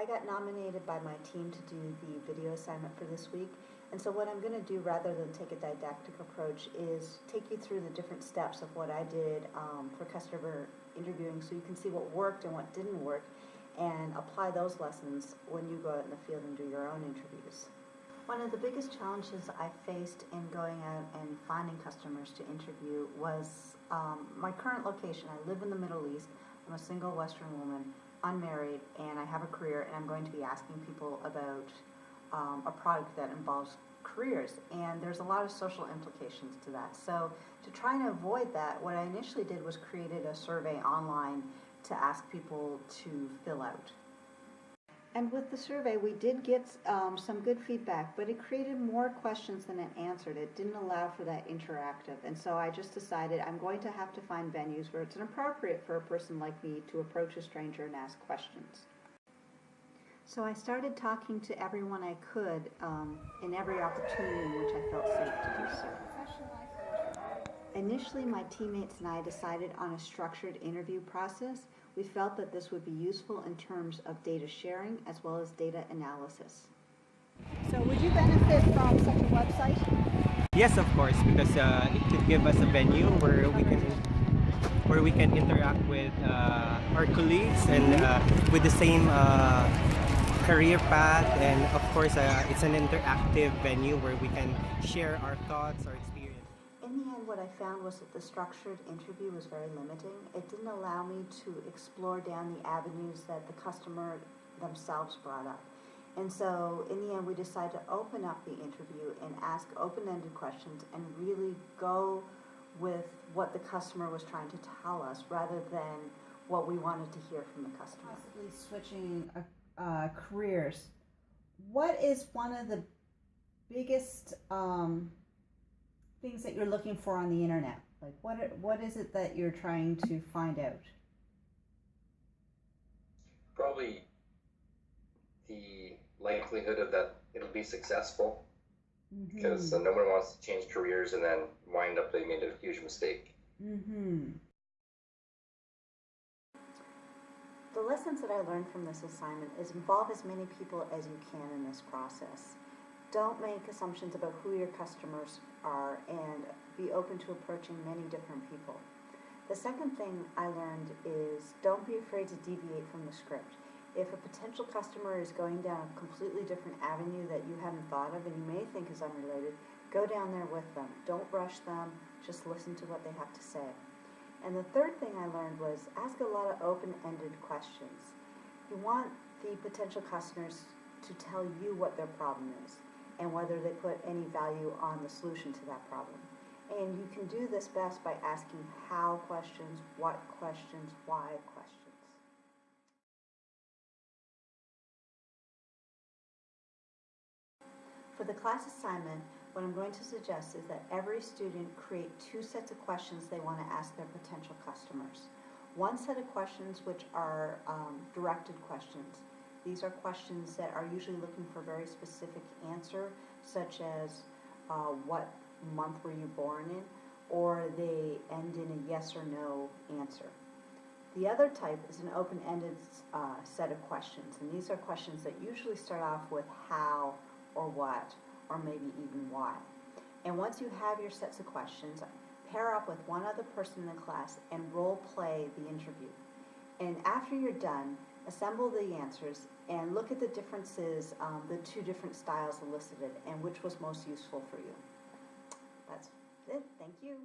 I got nominated by my team to do the video assignment for this week, and so what I'm going to do, rather than take a didactic approach, is take you through the different steps of what I did for customer interviewing, so you can see what worked and what didn't work, and apply those lessons when you go out in the field and do your own interviews. One of the biggest challenges I faced in going out and finding customers to interview was my current location. I live in the Middle East. I'm a single Western woman, unmarried, and I have a career, and I'm going to be asking people about a product that involves careers, and there's a lot of social implications to that. So to try and avoid that, what I initially did was created a survey online to ask people to fill out. And with the survey, we did get some good feedback, but it created more questions than it answered. It didn't allow for that interactive. And so I just decided I'm going to have to find venues where it's inappropriate for a person like me to approach a stranger and ask questions. So I started talking to everyone I could in every opportunity in which I felt safe to do so. Initially, my teammates and I decided on a structured interview process. We felt that this would be useful in terms of data sharing as well as data analysis. So would you benefit from such a website? Yes, of course, because it could give us a venue where we can interact with our colleagues and with the same career path, and of course it's an interactive venue where we can share our thoughts, our experience. In the end, what I found was that the structured interview was very limiting. It didn't allow me to explore down the avenues that the customer themselves brought up. And so in the end, we decided to open up the interview and ask open-ended questions and really go with what the customer was trying to tell us rather than what we wanted to hear from the customer. Possibly switching careers. What is one of the biggest things that you're looking for on the internet? Like what is it that you're trying to find out? Probably the likelihood of that it'll be successful, because no one wants to change careers and then wind up they made a huge mistake. The lessons that I learned from this assignment is involve as many people as you can in this process. Don't make assumptions about who your customers are, and be open to approaching many different people. The second thing I learned is don't be afraid to deviate from the script. If a potential customer is going down a completely different avenue that you hadn't thought of and you may think is unrelated, go down there with them. Don't rush them, just listen to what they have to say. And the third thing I learned was ask a lot of open-ended questions. You want the potential customers to tell you what their problem is and whether they put any value on the solution to that problem. And you can do this best by asking how questions, what questions, why questions. For the class assignment, what I'm going to suggest is that every student create 2 sets of questions they want to ask their potential customers. One set of questions which are directed questions. These are questions that are usually looking for a very specific answer, such as what month were you born in, or they end in a yes or no answer. The other type is an open-ended set of questions, and these are questions that usually start off with how or what, or maybe even why. And once you have your sets of questions, pair up with one other person in the class and role play the interview. And after you're done, assemble the answers and look at the differences, the 2 different styles elicited, and which was most useful for you. That's it. Thank you.